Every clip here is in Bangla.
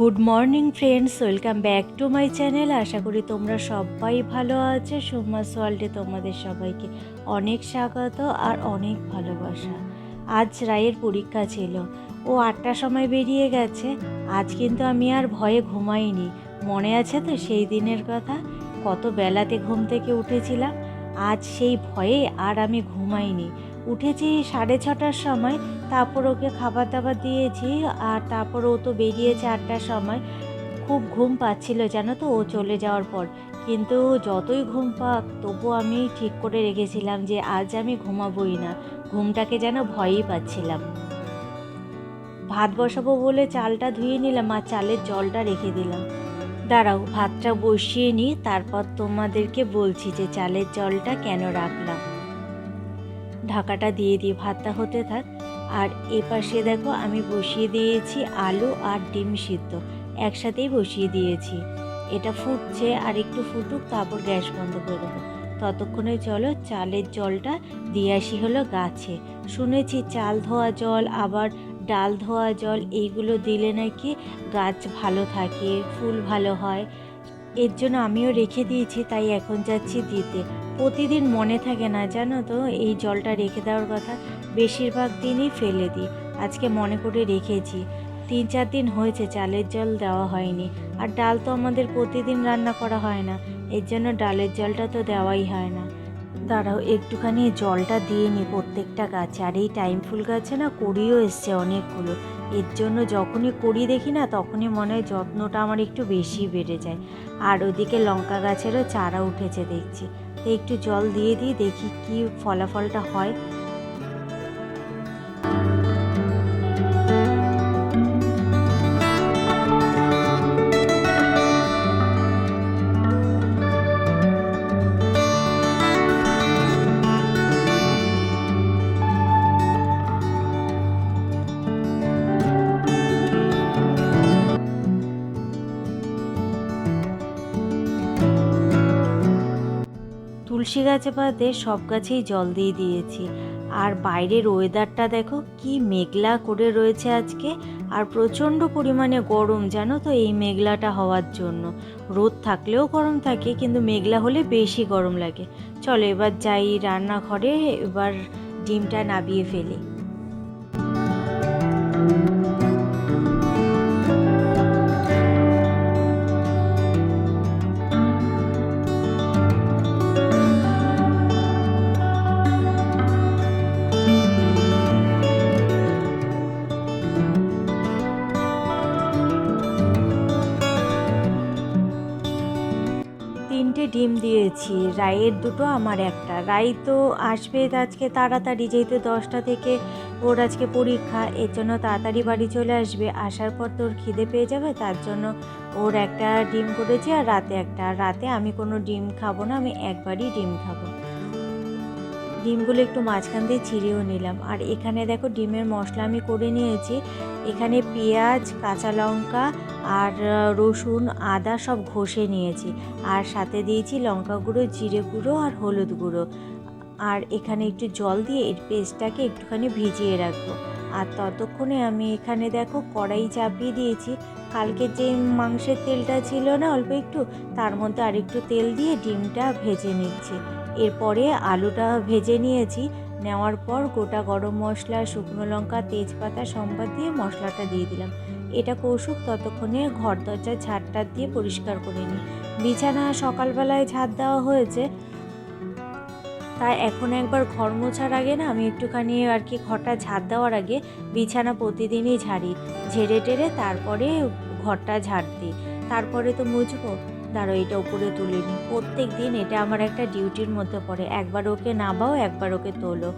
Good morning friends, welcome back to my channel. আশা করি তোমরা সবাই ভালো আছো। সোমাস ওয়ার্ল্ডে তোমাদের সবাইকে অনেক স্বাগত আর অনেক ভালোবাসা। আজ রায়ের পরীক্ষা ছিল, ও 8টার সময় বেরিয়ে গেছে। আজ কিন্তু আমি আর ভয়ে ঘুমাইনি। মনে আছে তো সেই দিনের কথা, কত বেলাতে ঘুম থেকে উঠেছিলাম। আজ সেই ভয়ে আর আমি ঘুমাইনি। উঠেছি 6:30টার সময়, তারপর ওকে খাবার দাবার দিয়েছি, আর তারপর ও তো বেরিয়েছে 8টার সময়। খুব ঘুম পাচ্ছিল জানো তো ও চলে যাওয়ার পর, কিন্তু যতই ঘুম পাক তবু আমি ঠিক করে রেখেছিলাম যে আজ আমি ঘুমাবোই না। ঘুমটাকে যেন ভয়ই পাচ্ছিলাম। ভাত বসাবো বলে চালটা ধুয়ে নিলাম আর চালের জলটা রেখে দিলাম। দাঁড়াও, ভাতটা বসিয়ে নিই, তারপর তোমাদেরকে বলছি যে চালের জলটা কেন রাখলাম। ঢাকাটা দিয়ে দিই, ভাতটা হতে থাক। আর এপাশে দেখো আমি বসিয়ে দিয়েছি আলু আর ডিম সিদ্ধ, একসাথেই বসিয়ে দিয়েছি। এটা ফুটছে, আর একটু ফুটুক, তারপর গ্যাস বন্ধ করে দেবো। ততক্ষণে চলো চালের জলটা দিয়ে আসি হলো গাছে। শুনেছি চাল ধোয়া জল আবার ডাল ধোয়া জল এইগুলো দিলে নাকি গাছ ভালো থাকে, ফুল ভালো হয়। এর জন্য আমিও রেখে দিয়েছি, তাই এখন যাচ্ছি দিতে। প্রতিদিন মনে থাকে না জানো তো এই জলটা রেখে দেওয়ার কথা, বেশিরভাগ দিনই ফেলে দিই। আজকে মনে করে রেখেছি। 3-4 দিন হয়েছে চালের জল দেওয়া হয়নি। আর ডাল তো আমাদের প্রতিদিন রান্না করা হয় না, এর জন্য ডালের জলটা তো দেওয়াই হয় না। দাঁড়াও একটুখানি জলটা দিয়ে নিই প্রত্যেকটা গাছে। আর এই টাইম ফুল গাছে না কড়িও এসছে অনেকগুলো। এর জন্য যখনই কড়ি দেখি না তখনই মনে হয় যত্নটা আমার একটু বেশি বেড়ে যায়। আর ওদিকে লঙ্কা গাছেরও চারা উঠেছে দেখছি, তো একটু জল দিয়ে দিই, দেখি কি ফলাফলটা হয়। তুলসী গাছে বাদে সব গাছেই জল দিয়ে দিয়েছি। আর বাইরের ওয়েদারটা দেখো কি মেঘলা করে রয়েছে আজকে, আর প্রচণ্ড পরিমাণে গরম জানো তো এই মেঘলাটা হওয়ার জন্য। রোদ থাকলেও গরম থাকে, কিন্তু মেঘলা হলে বেশি গরম লাগে। চলো এবার যাই রান্নাঘরে, এবার ডিমটা নাবিয়ে ফেলি। তিনটে ডিম দিয়েছি, রায়ের দুটো আমার একটা। রাই তো আসবে আজকে তাড়াতাড়ি, যেহেতু 10টা থেকে ওর আজকে পরীক্ষা, এর জন্য তাড়াতাড়ি বাড়ি চলে আসবে। আসার পর তোর খিদে পেয়ে যাবে, তার জন্য ওর একটা ডিম করেছি আর রাতে একটা। আর রাতে আমি কোনো ডিম খাবো না, আমি একবারই ডিম খাবো। ডিমগুলো একটু মাঝখান দিয়ে ছিঁড়েও নিলাম। আর এখানে দেখো ডিমের মশলা আমি করে নিয়েছি। এখানে পেঁয়াজ, কাঁচা লঙ্কা আর রসুন, আদা সব ঘষে নিয়েছি। আর সাথে দিয়েছি লঙ্কা গুঁড়ো, জিরে গুঁড়ো আর হলুদ গুঁড়ো। আর এখানে একটু জল দিয়ে এর পেস্টটাকে একটুখানি ভিজিয়ে রাখবো। আর ততক্ষণে আমি এখানে দেখো কড়াই চাপিয়ে দিয়েছি। কালকে যে মাংসের তেলটা ছিল না অল্প একটু, তার মধ্যে আরেকটু তেল দিয়ে ডিমটা ভেজে নিচ্ছি। এরপরে আলুটা ভেজে নিয়েছি। নেওয়ার পর গোটা গরম মশলা, শুকনো লঙ্কা, তেজপাতা সম্বাদ দিয়ে মশলাটা দিয়ে দিলাম। এটা কষুক, ততক্ষণে ঘর দরজার ঝাড়টা দিয়ে পরিষ্কার করে নিই। বিছানা সকালবেলায় ঝাড় দেওয়া হয়েছে, তাই এখন একবার ঘর মোছার আগে না আমি একটুখানি আর কি ঘরটা ঝাড় দেওয়ার আগে বিছানা প্রতিদিনই ঝাড়ি, ঝেড়ে টেরে তারপরে ঘরটা ঝাড় দিই, তারপরে তো মুছবো। দাঁড়ো এটা উপরে তুলে নিই। প্রত্যেক দিন এটা আমার একটা ডিউটির মধ্যে পড়ে, একবার ওকে নামাও একবার ওকে তোলো।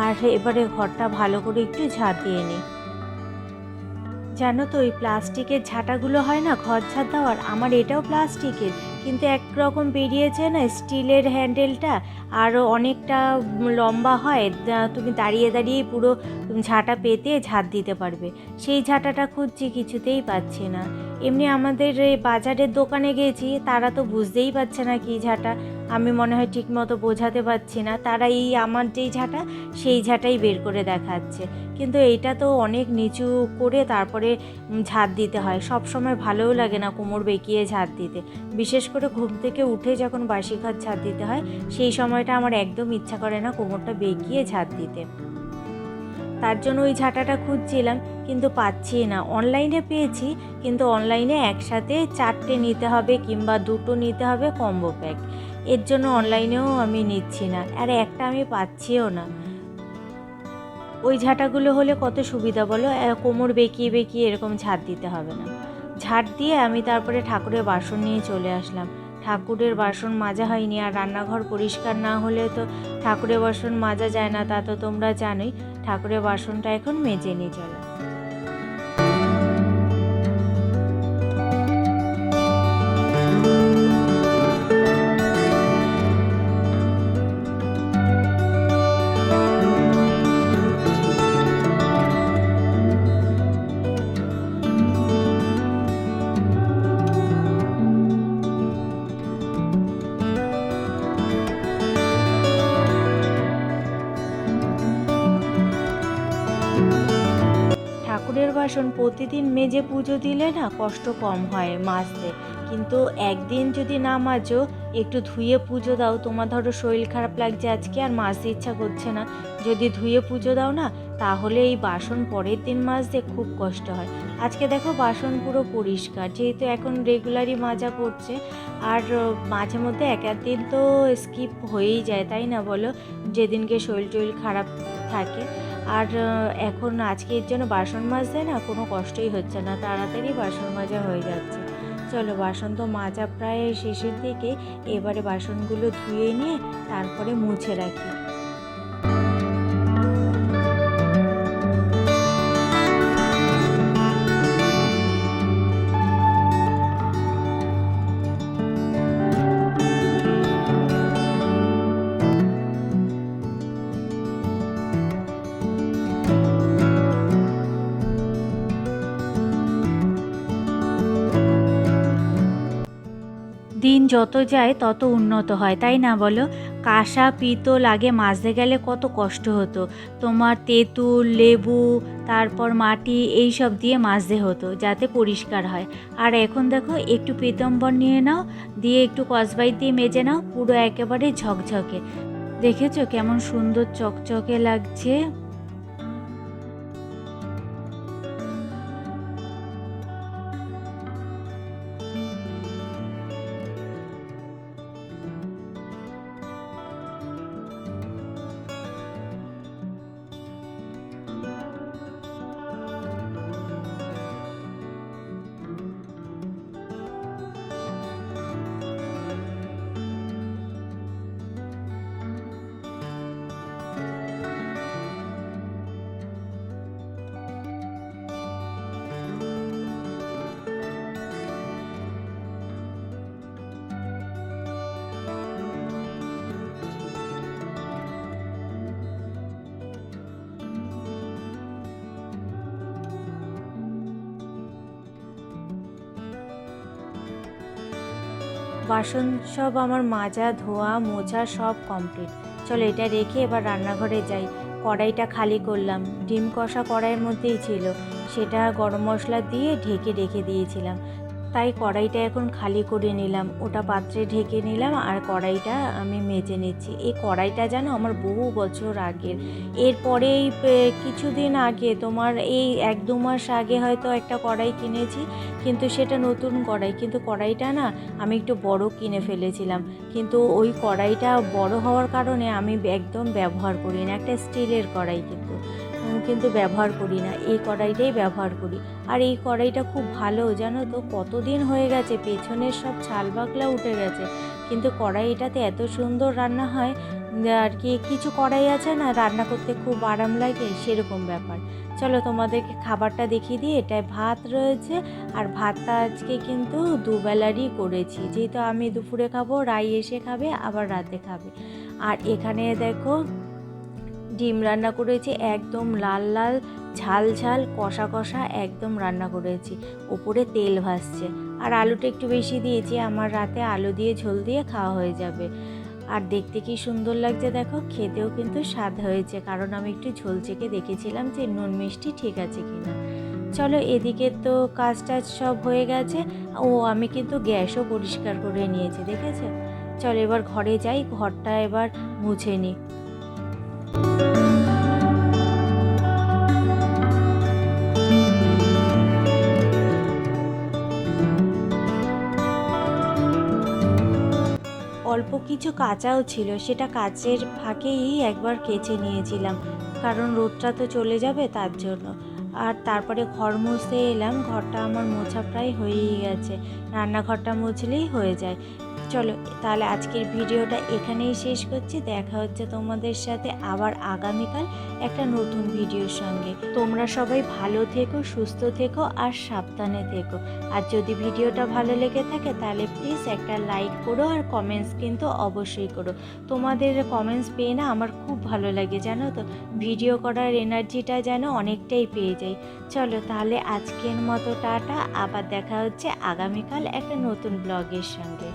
আর এবারে ঘরটা ভালো করে একটু ঝাড় দিয়ে নিই। জানো তো ওই প্লাস্টিকের ঝাঁটাগুলো হয় না ঘর ঝাঁট দেওয়ার, আমার এটাও প্লাস্টিকের, কিন্তু একরকম বেরিয়েছে না স্টিলের হ্যান্ডেলটা, আরও অনেকটা লম্বা হয়, তুমি দাঁড়িয়ে দাঁড়িয়ে পুরো ঝাঁটা পেতে ঝাঁট দিতে পারবে। সেই ঝাঁটাটা খুঁজছি, কিছুতেই পাচ্ছি না। এমনি আমাদের এই বাজারের দোকানে গেছি, তারা তো বুঝতেই পারছে না কী ঝাঁটা। আমি মনে হয় ঠিক মতো বোঝাতে পারছি না, তারা এই আমার যেই ঝাঁটা সেই ঝাঁটাই বের করে দেখাচ্ছে। কিন্তু এইটা তো অনেক নিচু করে তারপরে ঝাঁট দিতে হয়। সব সময় ভালোও লাগে না কোমর বেঁকিয়ে ঝাঁট দিতে, বিশেষ করে ঘুম থেকে উঠে যখন বাসি ঘর ঝাঁট দিতে হয় সেই সময়টা আমার একদম ইচ্ছা করে না কোমরটা বেঁকিয়ে ঝাঁট দিতে। তার জন্য ওই ঝাঁটাটা খুঁজছিলাম কিন্তু পাচ্ছি না। অনলাইনে পেয়েছি, কিন্তু অনলাইনে একসাথে 4টে নিতে হবে কিংবা 2টো নিতে হবে কম্বো প্যাক। এর জন্য অনলাইনেও আমি নিচ্ছি না, আর একটা আমি পাচ্ছিও না। ওই ঝাঁটাগুলো হলে কত সুবিধা বলো, কোমর বেঁকিয়ে বেঁকিয়ে এরকম ঝাঁট দিতে হবে না। ঝাঁট দিয়ে আমি তারপরে ঠাকুরের বাসন নিয়ে চলে আসলাম। ঠাকুরের বাসন মাজা হয়নি, আর রান্নাঘর পরিষ্কার না হলে তো ঠাকুরের বাসন মাজা যায় না, তা তো তোমরা জানোই। ঠাকুরের বাসনটা এখন মেজে নিয়ে চলো। ঠাকুরের বাসন প্রতিদিন মেজে পুজো দিলে না কষ্ট কম হয় মাজতে, কিন্তু একদিন যদি না মাজো, একটু ধুয়ে পুজো দাও, তোমার ধরো শরীর খারাপ লাগছে আজকে আর মাজতে ইচ্ছা করছে না, যদি ধুয়ে পুজো দাও না, তাহলে এই বাসন পরের দিন মাজতে খুব কষ্ট হয়। আজকে দেখো বাসন পুরো পরিষ্কার, যেহেতু এখন রেগুলারই মাজা পড়ছে। আর মাঝে মধ্যে এক দিন তো স্কিপ হয়েই যায়, তাই না বলো, যেদিনকে শরীর খারাপ থাকে। আর এখন আজকের জন্য বাসন মাজতে না কোনো কষ্টই হচ্ছে না, তাড়াতাড়ি বাসন মাজা হয়ে যাচ্ছে। চলো, বাসন তো মাজা প্রায় শেষের দিকে, এবারে বাসনগুলো ধুয়ে নিয়ে তারপরে মুছে রাখি। দিন যত যায় তত উন্নত হয়, তাই না বলো। কাঁসা পিতল আগে মাজতে গেলে কত কষ্ট হতো, তোমার তেঁতুল লেবু তারপর মাটি এই সব দিয়ে মাজতে হতো যাতে পরিষ্কার হয়। আর এখন দেখো একটু পীতাম্বর নিয়ে নাও, দিয়ে একটু স্কচব্রাইট দিয়ে মেজে নাও, পুরো একেবারে ঝকঝকে। দেখেছো কেমন সুন্দর চকচকে লাগছে। বাসন সব আমার মাজা ধোয়া মোছা সব কমপ্লিট। চলো এটা রেখে এবার রান্নাঘরে যাই। কড়াইটা খালি করলাম, ডিম কষা কড়াইয়ের মধ্যেই ছিল, সেটা গরম মশলা দিয়ে ঢেকে রেখে দিয়েছিলাম। তাই কড়াইটা এখন খালি করে নিলাম, ওটা পাত্রে ঢেকে নিলাম, আর কড়াইটা আমি মেজে নিচ্ছি। এই কড়াইটা যেন আমার বহু বছর আগের। এরপরে এই কিছুদিন আগে, তোমার এই 1-2 মাস আগে হয়তো একটা কড়াই কিনেছি, কিন্তু সেটা নতুন কড়াই, কিন্তু কড়াইটা না আমি একটু বড় কিনে ফেলেছিলাম। কিন্তু ওই কড়াইটা বড় হওয়ার কারণে আমি একদম ব্যবহার করি না। একটা স্টিলের কড়াই কিন্তু ব্যবহার করি না, এই কড়াইটাই ব্যবহার করি। আর এই কড়াইটা খুব ভালো, জানো তো, কতদিন হয়ে গেছে, পেছনের সব ছাল বাকলা উঠে গেছে, কিন্তু কড়াইটাতে এত সুন্দর রান্না হয়। আর কি কিছু কড়াই আছে না রান্না করতে খুব আরাম লাগে, সেরকম ব্যাপার। চলো তোমাদেরকে খাবারটা দেখিয়ে দিই। এটায় ভাত রয়েছে, আর ভাতটা আজকে কিন্তু দুবেলারই করেছি, যেহেতু আমি দুপুরে খাবো, রাই এসে খাবে, আবার রাতে খাবে। আর এখানে দেখো ডিম রান্না করেছি, একদম লাল লাল ঝাল ঝাল কষা কষা একদম রান্না করেছি, ওপরে তেল ভাসছে। আর আলুটা একটু বেশি দিয়েছি, আমার রাতে আলু দিয়ে ঝোল দিয়ে খাওয়া হয়ে যাবে। আর দেখতে কি সুন্দর লাগছে দেখো, খেতেও কিন্তু স্বাদ হয়েছে, কারণ আমি একটু ঝোল চেখে দেখেছিলাম যে নুন মিষ্টি ঠিক আছে কিনা। চলো, এদিকে তো কাজ টাজ সব হয়ে গেছে। ও, আমি কিন্তু গ্যাসও পরিষ্কার করে নিয়েছি, দেখেছো? চলো এবার ঘরে যাই, ঘরটা এবার মুছে নিই। অল্প কিছু কাচাও ছিল, সেটা কাচের ফাঁকেই একবার কেচে নিয়েছিলাম, কারণ রোদটা তো চলে যাবে তার জন্য। আর তারপরে ঘর মুছতে এলাম, ঘরটা আমার মোছা প্রায় হয়েই গেছে, রান্নাঘরটা মুছলেই হয়ে যায়। চলো তাহলে আজকের ভিডিওটা এখানেই শেষ করছি, দেখা হচ্ছে তোমাদের সাথে আবার আগামীকাল একটা নতুন ভিডিওর সঙ্গে। তোমরা সবাই ভালো থেকো, সুস্থ থেকো আর সাবধানে থেকো। আর যদি ভিডিওটা ভালো লেগে থাকে তাহলে প্লিজ একটা লাইক করো, আর কমেন্টস কিন্তু অবশ্যই করো। তোমাদের কমেন্টস পেয়ে না আমার খুব ভালো লাগে, জানো তো, ভিডিও করার এনার্জিটা যেন অনেকটাই পেয়ে যাই। চলো তাহলে আজকের মতো টাটা, আবার দেখা হচ্ছে আগামীকাল একটা নতুন ব্লগের সঙ্গে।